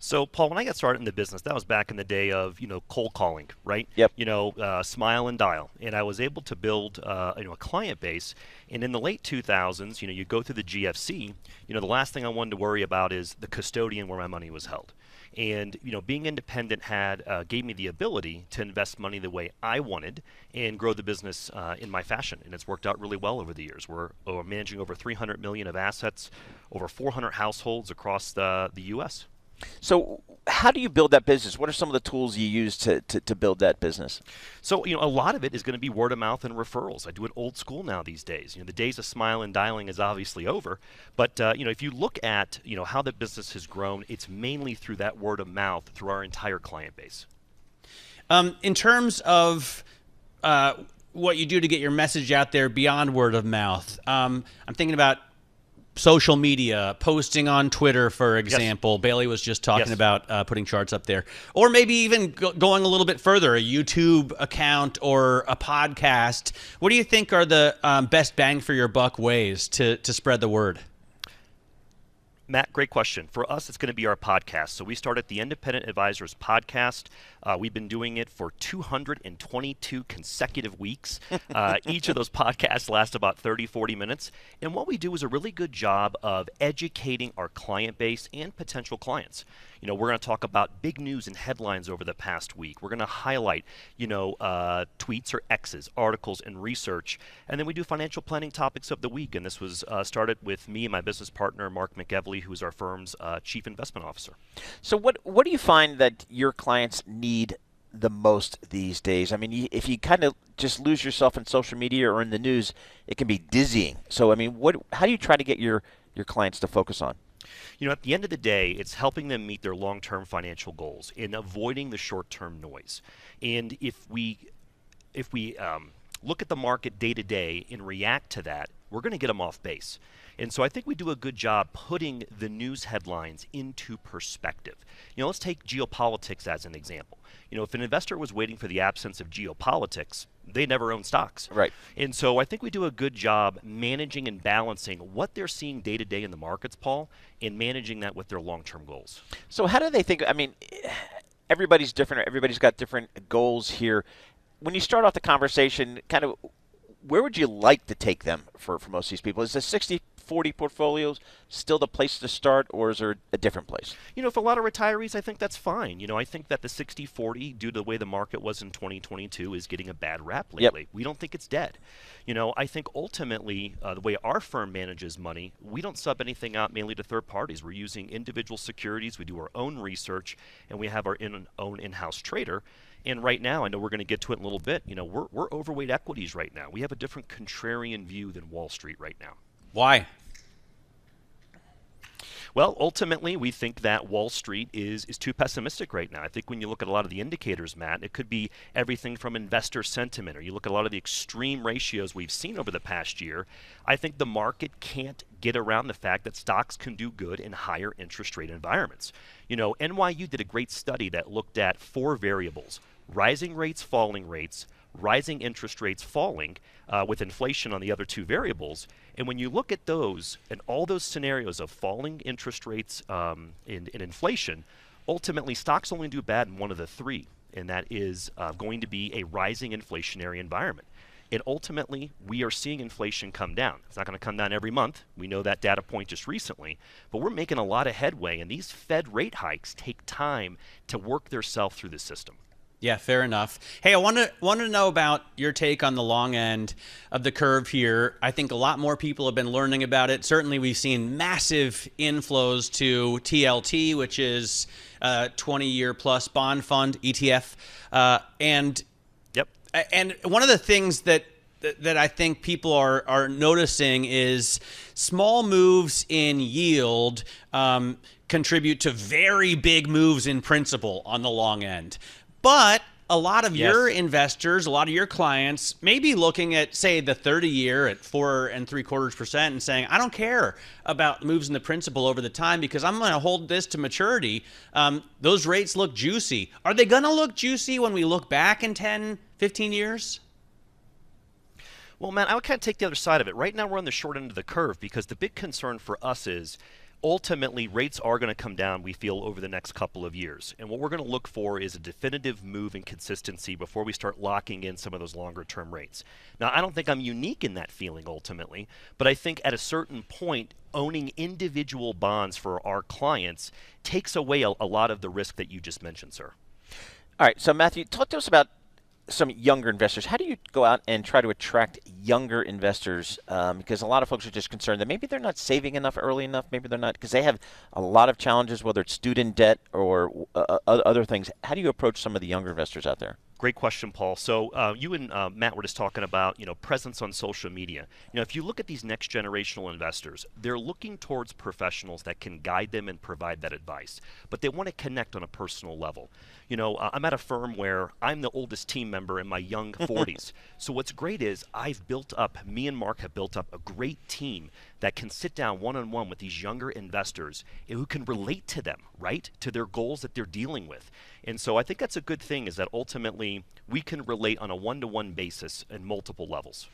So, Paul, when I got started in the business, that was back in the day of, cold calling, right? Yep. Smile and dial. And I was able to build, a client base. And in the late 2000s, you go through the GFC, the last thing I wanted to worry about is the custodian where my money was held. And, being independent gave me the ability to invest money the way I wanted and grow the business in my fashion. And it's worked out really well over the years. We're managing over 300 million of assets, over 400 households across the U.S. So how do you build that business? What are some of the tools you use to build that business? So, a lot of it is going to be word of mouth and referrals. I do it old school now these days. The days of smile and dialing is obviously over. But, if you look at, how the business has grown, it's mainly through that word of mouth through our entire client base. In terms of what you do to get your message out there beyond word of mouth, I'm thinking about social media, posting on Twitter, for example. Yes. Bailey was just talking about putting charts up there. Or maybe even going a little bit further, a YouTube account or a podcast. What do you think are the best bang for your buck ways to spread the word? Matt, great question. For us, it's going to be our podcast. So we started the Independent Advisors podcast. We've been doing it for 222 consecutive weeks. Each of those podcasts last about 30, 40 minutes. And what we do is a really good job of educating our client base and potential clients. We're going to talk about big news and headlines over the past week. We're going to highlight, tweets or X's, articles, and research. And then we do financial planning topics of the week. And this was started with me and my business partner, Mark McEvely, who is our firm's chief investment officer. So what do you find that your clients need the most these days? I mean, if you kind of just lose yourself in social media or in the news, it can be dizzying. So, I mean, how do you try to get your clients to focus on? At the end of the day, it's helping them meet their long-term financial goals and avoiding the short-term noise. And if we look at the market day to day and react to that, we're going to get them off base. And so I think we do a good job putting the news headlines into perspective. Let's take geopolitics as an example. If an investor was waiting for the absence of geopolitics, they never own stocks. Right. And so I think we do a good job managing and balancing what they're seeing day to day in the markets, Paul, and managing that with their long-term goals. So how do they think? I mean, everybody's different. Everybody's got different goals here. When you start off the conversation, kind of where would you like to take them for most of these people? Is the 60-40 portfolios still the place to start, or is there a different place? For a lot of retirees, I think that's fine. I think that the 60-40, due to the way the market was in 2022, is getting a bad rap lately. Yep. We don't think it's dead. I think ultimately, the way our firm manages money, we don't sub anything out mainly to third parties. We're using individual securities. We do our own research, and we have our own in-house trader. And right now, I know we're going to get to it in a little bit, we're overweight equities right now. We have a different contrarian view than Wall Street right now. Why? Well, ultimately, we think that Wall Street is too pessimistic right now. I think when you look at a lot of the indicators, Matt, it could be everything from investor sentiment, or you look at a lot of the extreme ratios we've seen over the past year. I think the market can't get around the fact that stocks can do good in higher interest rate environments. NYU did a great study that looked at 4 variables: rising rates, falling rates, rising interest rates falling, with inflation on the other 2 variables. And when you look at those and all those scenarios of falling interest rates and inflation, ultimately stocks only do bad in one of the 3, and that is going to be a rising inflationary environment. And ultimately, we are seeing inflation come down. It's not going to come down every month. We know that data point just recently, but we're making a lot of headway, and these Fed rate hikes take time to work themselves through the system. Yeah, fair enough. Hey, I want to know about your take on the long end of the curve here. I think a lot more people have been learning about it. Certainly, we've seen massive inflows to TLT, which is 20-year plus bond fund ETF, and one of the things that I think people are noticing is small moves in yield contribute to very big moves in principal on the long end. But a lot of your investors, a lot of your clients may be looking at, say, the 30-year at 4.75% and saying, I don't care about moves in the principal over the time because I'm going to hold this to maturity. Those rates look juicy. Are they going to look juicy when we look back in 10, 15 years? Well, Matt, I would kind of take the other side of it. Right now, we're on the short end of the curve because the big concern for us is ultimately, rates are going to come down, we feel, over the next couple of years. And what we're going to look for is a definitive move in consistency before we start locking in some of those longer-term rates. Now, I don't think I'm unique in that feeling ultimately, but I think at a certain point, owning individual bonds for our clients takes away a lot of the risk that you just mentioned, sir. All right, so Matthew, talk to us about some younger investors. How do you go out and try to attract younger investors? Because a lot of folks are just concerned that maybe they're not saving enough early enough. Maybe they're not, because they have a lot of challenges, whether it's student debt or other things. How do you approach some of the younger investors out there? Great question, Paul. So you and Matt were just talking about, presence on social media. If you look at these next generational investors, they're looking towards professionals that can guide them and provide that advice, but they want to connect on a personal level. I'm at a firm where I'm the oldest team member in my young 40s. So what's great is me and Mark have built up a great team that can sit down one-on-one with these younger investors who can relate to them, right, to their goals that they're dealing with. And so I think that's a good thing, is that ultimately we can relate on a one-to-one basis in multiple levels.